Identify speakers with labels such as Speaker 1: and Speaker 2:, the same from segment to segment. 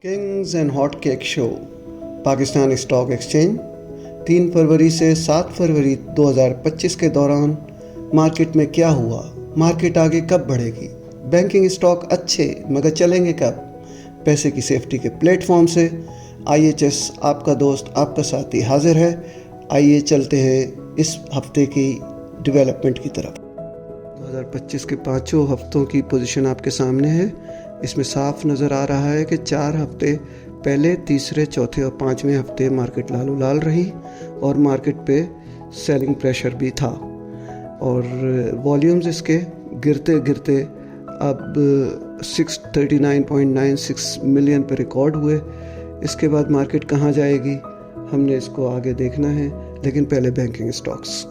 Speaker 1: Kings and hot cake show Pakistan stock exchange 3 फरवरी से 7 फरवरी 2025 के दौरान मार्केट में क्या हुआ, मार्केट आगे कब बढ़ेगी, बैंकिंग स्टॉक अच्छे मगर चलेंगे कब, पैसे की सेफ्टी के प्लेटफॉर्म से IHS आपका दोस्त आपका साथी हाजिर है। आइए चलते हैं इस हफ्ते की डेवलपमेंट की तरफ। 2025 के पाँचों हफ्तों की पोजीशन आपके सामने है। इसमें साफ नज़र आ रहा है कि 4 हफ्ते पहले, तीसरे, चौथे और 5वें हफ्ते मार्केट लालो लाल रही और मार्केट पे सेलिंग प्रेशर भी था और वॉल्यूम्स इसके गिरते गिरते अब 639.96 मिलियन पे रिकॉर्ड हुए। इसके बाद मार्केट कहाँ जाएगी हमने इसको आगे देखना है, लेकिन पहले बैंकिंग स्टॉक्स।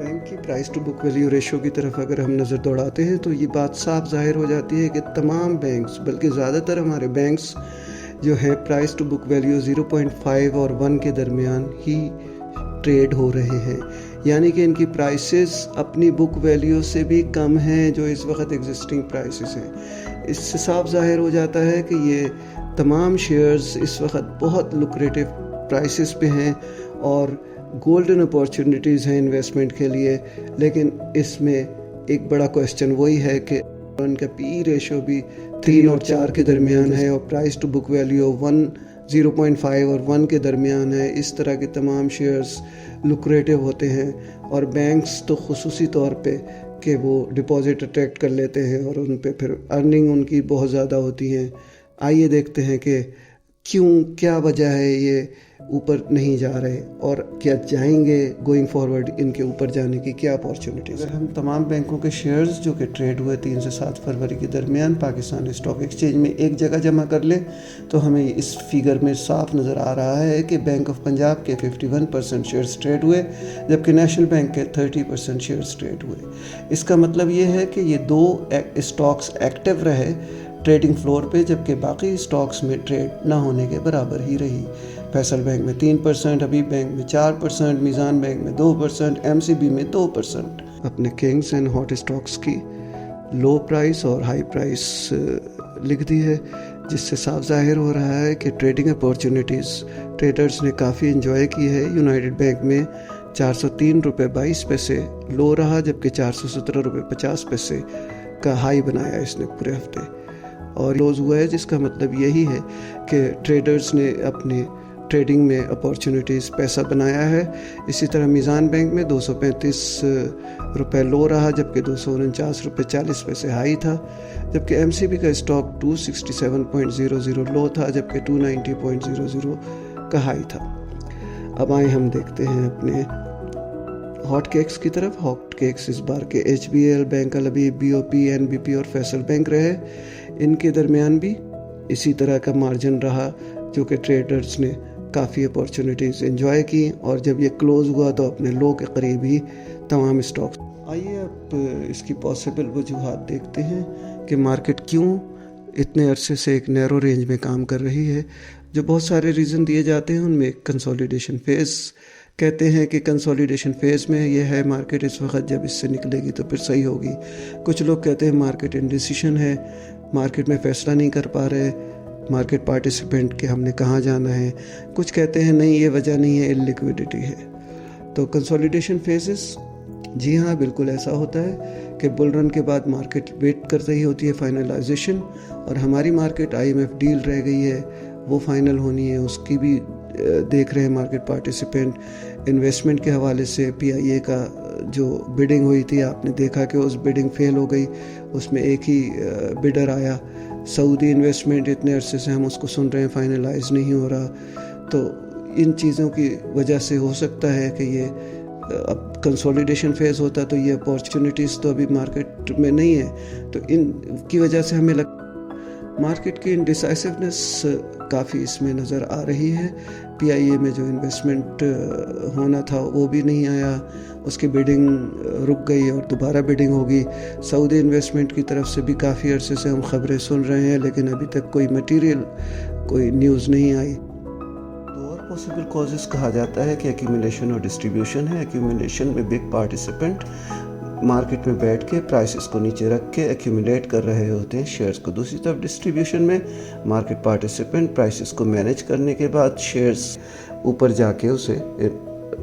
Speaker 1: बैंक की price to book value ratio की तरफ अगर हम नज़र दौड़ाते हैं तो ये बात साफ जाहिर हो जाती है कि तमाम बैंक्स, बल्कि ज़्यादातर हमारे बैंक्स जो है प्राइस टू बुक वैल्यू 0.5 और 1 के दरमियान ही ट्रेड हो रहे हैं, यानी कि इनकी प्राइसेस अपनी बुक वैल्यू से भी कम हैं जो इस वक्त एग्जिस्टिंग प्राइसेस हैं। इससे साफ जाहिर हो जाता है कि ये तमाम शेयर्स इस वक्त बहुत लुक्रेटिव प्राइसेस पे हैं और गोल्डन अपॉर्चुनिटीज़ हैं इन्वेस्टमेंट के लिए। लेकिन इसमें एक बड़ा क्वेश्चन वही है कि उनका PE रेशो भी 3 और 4 के दरमियान है और प्राइस टू बुक वैल्यू 0.5 और 1 के दरमियान है। इस तरह के तमाम शेयर्स लुक्रेटिव होते हैं और बैंक्स तो खुसूसी तौर पे कि वो डिपॉजिट अट्रैक्ट कर लेते हैं और उन पे फिर अर्निंग उनकी बहुत ज़्यादा होती हैं। आइए देखते हैं कि क्या वजह है ये ऊपर नहीं जा रहे और क्या जाएंगे गोइंग फॉरवर्ड, इनके ऊपर जाने की क्या अपॉर्चुनिटीज़। अगर हम तमाम बैंकों के शेयर्स जो कि ट्रेड हुए 3 से 7 फरवरी के दरमियान पाकिस्तान स्टॉक एक्सचेंज में एक जगह जमा कर लें तो हमें इस फिगर में साफ नज़र आ रहा है कि बैंक ऑफ पंजाब के 51% शेयर्स ट्रेड हुए जबकि नेशनल बैंक के 30% शेयर्स ट्रेड हुए। इसका मतलब ये है कि ये 2 स्टॉक्स एक्टिव रहे ट्रेडिंग फ्लोर पे, जबकि बाकी स्टॉक्स में ट्रेड ना होने के बराबर ही रही। फैसल बैंक में 3%, हबीब बैंक में 4%, मीज़ान बैंक में 2%, MCB में 2%। अपने किंग्स एंड हॉट स्टॉक्स की लो प्राइस और हाई प्राइस लिख दी है, जिससे साफ जाहिर हो रहा है कि ट्रेडिंग अपॉर्चुनिटीज़ ट्रेडर्स ने काफ़ी इंजॉय की है। यूनाइटेड बैंक में 403 रुपये 22 पैसे लो रहा जबकि 417 रुपये 50 पैसे का हाई बनाया इसने पूरे हफ्ते और क्लोज हुआ है, जिसका मतलब यही है कि ट्रेडर्स ने अपने ट्रेडिंग में अपॉर्चुनिटीज़ पैसा बनाया है। इसी तरह मीज़ान बैंक में 235 रुपये लो रहा जबकि 249 रुपये 40 पैसे हाई था, जबकि MCB का स्टॉक 267.00 लो था जबकि 290.00 का हाई था। अब आए हम देखते हैं अपने हॉट केक्स की तरफ। हॉट केक्स इस बार के HBL, बैंक अल-हबीब, BOP, NBP और फैसल बैंक रहे। इनके दरमियान भी इसी तरह का मार्जिन रहा जो कि ट्रेडर्स ने काफ़ी अपॉर्चुनिटीज़ एंजॉय की और जब ये क्लोज़ हुआ तो अपने लो के करीब ही तमाम स्टॉक्स। आइए अब इसकी पॉसिबल वजूहात देखते हैं कि मार्केट क्यों इतने अरसे से एक नैरो रेंज में काम कर रही है। जो बहुत सारे रीज़न दिए जाते हैं उनमें कंसोलिडेशन फेज़ कहते हैं कि कंसोलिडेशन फेज़ में ये है मार्केट इस वक्त, जब इससे निकलेगी तो फिर सही होगी। कुछ लोग कहते हैं मार्केट इंडिसिशन है, मार्केट में फ़ैसला नहीं कर पा रहे मार्केट पार्टिसिपेंट के हमने कहाँ जाना है। कुछ कहते हैं नहीं ये वजह नहीं है, इलिक्विडिटी है। तो कंसोलिडेशन फेजेस, जी हाँ बिल्कुल ऐसा होता है कि बुल रन के बाद मार्केट वेट कर रही होती है फाइनलाइजेशन और हमारी मार्केट IMF डील रह गई है, वो फाइनल होनी है, उसकी भी देख रहे हैं मार्केट पार्टिसिपेंट। इन्वेस्टमेंट के हवाले से PIA का जो बिडिंग हुई थी आपने देखा कि उस बिडिंग फेल हो गई, उसमें एक ही बिडर आया। सऊदी इन्वेस्टमेंट इतने अरसे से हम उसको सुन रहे हैं, फाइनलाइज नहीं हो रहा। तो इन चीज़ों की वजह से हो सकता है कि ये अब कंसोलिडेशन फेज़ होता तो ये अपॉर्चुनिटीज़ तो अभी मार्केट में नहीं है, तो इन की वजह से हमें मार्केट की इनडिसाइसिवनेस काफ़ी इसमें नज़र आ रही है। PIA में जो इन्वेस्टमेंट होना था वो भी नहीं आया, उसकी बिडिंग रुक गई और दोबारा बिडिंग होगी। सऊदी इन्वेस्टमेंट की तरफ से भी काफ़ी अरसे से हम खबरें सुन रहे हैं लेकिन अभी तक कोई मटीरियल, कोई न्यूज़ नहीं आई। तो और पॉसिबल कॉजेज़ कहा जाता है कि एक्यूमुलेशन और डिस्ट्रीब्यूशन है। एक्यूमुलेशन में बिग पार्टिसिपेंट मार्केट में बैठ के प्राइसेस को नीचे रख के एक्यूमुलेट कर रहे होते हैं शेयर्स को। दूसरी तरफ डिस्ट्रीब्यूशन में मार्केट पार्टिसिपेंट प्राइसेस को मैनेज करने के बाद शेयर्स ऊपर जाके उसे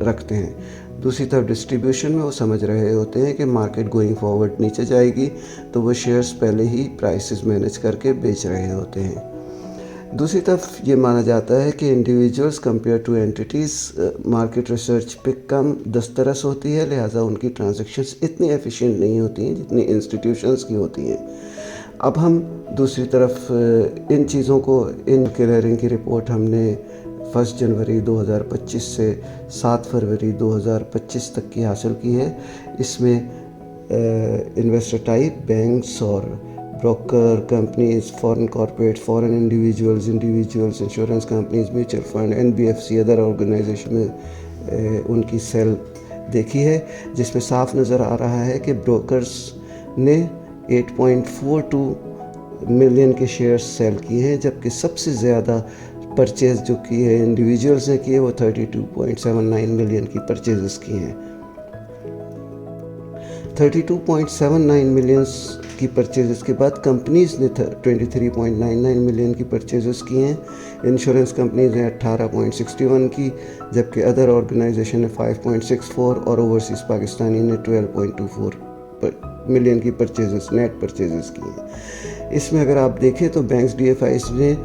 Speaker 1: रखते हैं। दूसरी तरफ डिस्ट्रीब्यूशन में वो समझ रहे होते हैं कि मार्केट गोइंग फॉरवर्ड नीचे जाएगी, तो वो शेयर्स पहले ही प्राइसेस मैनेज करके बेच रहे होते हैं। दूसरी तरफ ये माना जाता है कि individuals compare to entities market research पे कम दस्तरस होती है, लिहाजा उनकी ट्रांजैक्शंस इतनी एफिशिएंट नहीं होती हैं जितनी इंस्टीट्यूशंस की होती हैं। अब हम दूसरी तरफ इन चीज़ों को, इन क्लियरिंग की रिपोर्ट हमने 1 जनवरी 2025 से 7 फरवरी 2025 तक की हासिल की है। इसमें इन्वेस्टर टाइप, बैंक्स और broker companies, foreign corporate, foreign individuals, insurance companies, mutual fund, NBFC, other organisation में उनकी सेल देखी है, जिसमें साफ नज़र आ रहा है कि ब्रोकर्स ने 8.42 मिलियन के शेयर्स सेल किए हैं, जबकि सबसे ज़्यादा परचेज़ जो की है इंडिविजुअल्स ने की है वो 32.79 मिलियन की परचेज़ की हैं। 32.79 मिलियंस की परचेज़ के बाद कंपनीज़ ने 23.99 मिलियन की परचेज़ की हैं। इंश्योरेंस कंपनीज ने 18.61 की, जबकि अदर ऑर्गेनाइजेशन ने 5.64 और ओवरसीज़ पाकिस्तानी ने 12.24 मिलियन की नेट परचेज़ की हैं। इसमें अगर आप देखें तो बैंक्स, DFIs ने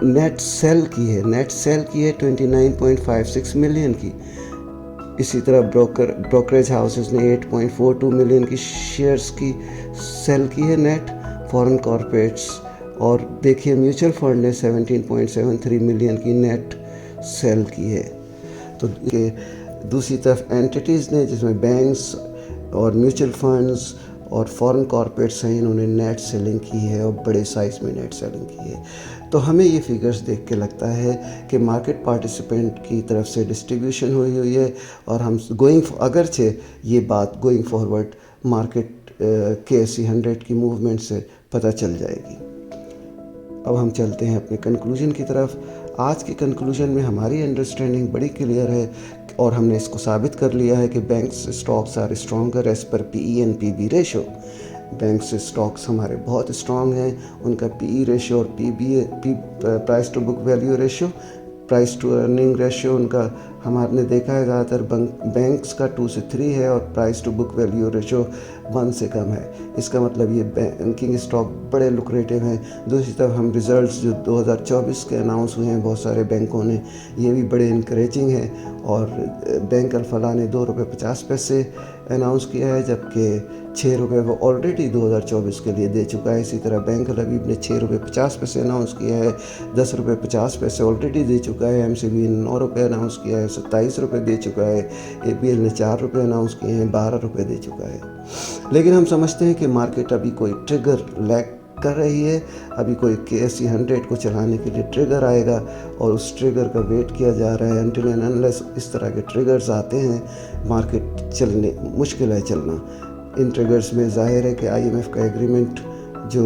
Speaker 1: नेट सेल की है 29.56 मिलियन की। इसी तरह ब्रोकरेज हाउसेस ने 8.42 मिलियन की शेयर्स की सेल की है नेट, फॉरेन कॉर्पोरेट्स, और देखिए म्यूचुअल फंड ने 17.73 मिलियन की नेट सेल की है। तो दूसरी तरफ एंटिटीज़ ने, जिसमें बैंक्स और म्यूचुअल फंड्स और फॉरेन कॉर्पोरेट्स हैं, इन्होंने नेट सेलिंग की है और बड़े साइज़ में नेट सेलिंग की है। तो हमें ये फिगर्स देख के लगता है कि मार्केट पार्टिसिपेंट की तरफ से डिस्ट्रीब्यूशन हुई है, और हम अगरचे ये बात गोइंग फॉरवर्ड मार्केट KSE 100 की मूवमेंट से पता चल जाएगी। अब हम चलते हैं अपने कंक्लूजन की तरफ। आज के कंक्लूजन में हमारी अंडरस्टैंडिंग बड़ी क्लियर है और हमने इसको साबित कर लिया है कि banks stocks are stronger as per PE and PB ratio. Bank से स्टॉक्स हमारे बहुत स्ट्रॉन्ग हैं, उनका PE रेशो और price to book value ratio, price to earning ratio उनका हमारे देखा है ज़्यादातर बैंक्स का 2 से 3 है, और price to book value ratio 1 से कम है। इसका मतलब ये बैंकिंग स्टॉक बड़े लुक्रेटिव हैं। दूसरी तरफ हम रिज़ल्ट्स जो 2024 के अनाउंस हुए हैं बहुत सारे बैंकों ने, ये भी बड़े इनकरेजिंग हैं, और बैंक अल-फलाह ने 2 रुपये 50 पैसे अनाउंस किया है, जबकि 6 रुपये वो ऑलरेडी 2024 के लिए दे चुका है। इसी तरह बैंक अल-हबीब ने 6 रुपये 50 पैसे अनाउंस किया है, 10 रुपये 50 पैसे ऑलरेडी दे चुका है। MCB ने 9 रुपये अनाउंस किया है, 27 रुपये दे चुका है। APL ने 4 रुपये अनाउंस किए हैं, 12 रुपये दे चुका है। लेकिन हम समझते हैं कि मार्केट अभी कोई ट्रिगर लैग कर रही है, अभी कोई KSE 100 को चलाने के लिए ट्रिगर आएगा, और उस ट्रिगर का वेट किया जा रहा है। अनटिल एंड अनलेस इस तरह के ट्रिगर्स आते हैं, मार्केट चलने मुश्किल है चलना। इन ट्रिगर्स में ज़ाहिर है कि IMF का एग्रीमेंट, जो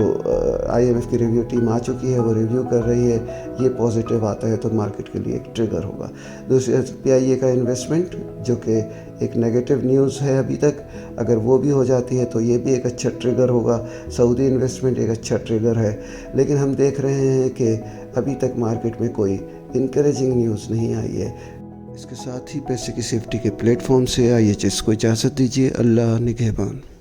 Speaker 1: IMF की रिव्यू टीम आ चुकी है वो रिव्यू कर रही है, ये पॉजिटिव आता है तो मार्केट के लिए एक ट्रिगर होगा। दूसरी PIA का इन्वेस्टमेंट, जो कि एक नेगेटिव न्यूज़ है अभी तक, अगर वो भी हो जाती है तो ये भी एक अच्छा ट्रिगर होगा। सऊदी इन्वेस्टमेंट एक अच्छा ट्रिगर है, लेकिन हम देख रहे हैं कि अभी तक मार्केट में कोई इनकरेजिंग न्यूज़ नहीं आई है। इसके साथ ही पैसे की सेफ्टी के प्लेटफॉर्म से IHS को इजाज़त दीजिए। अल्लाह निगहबान।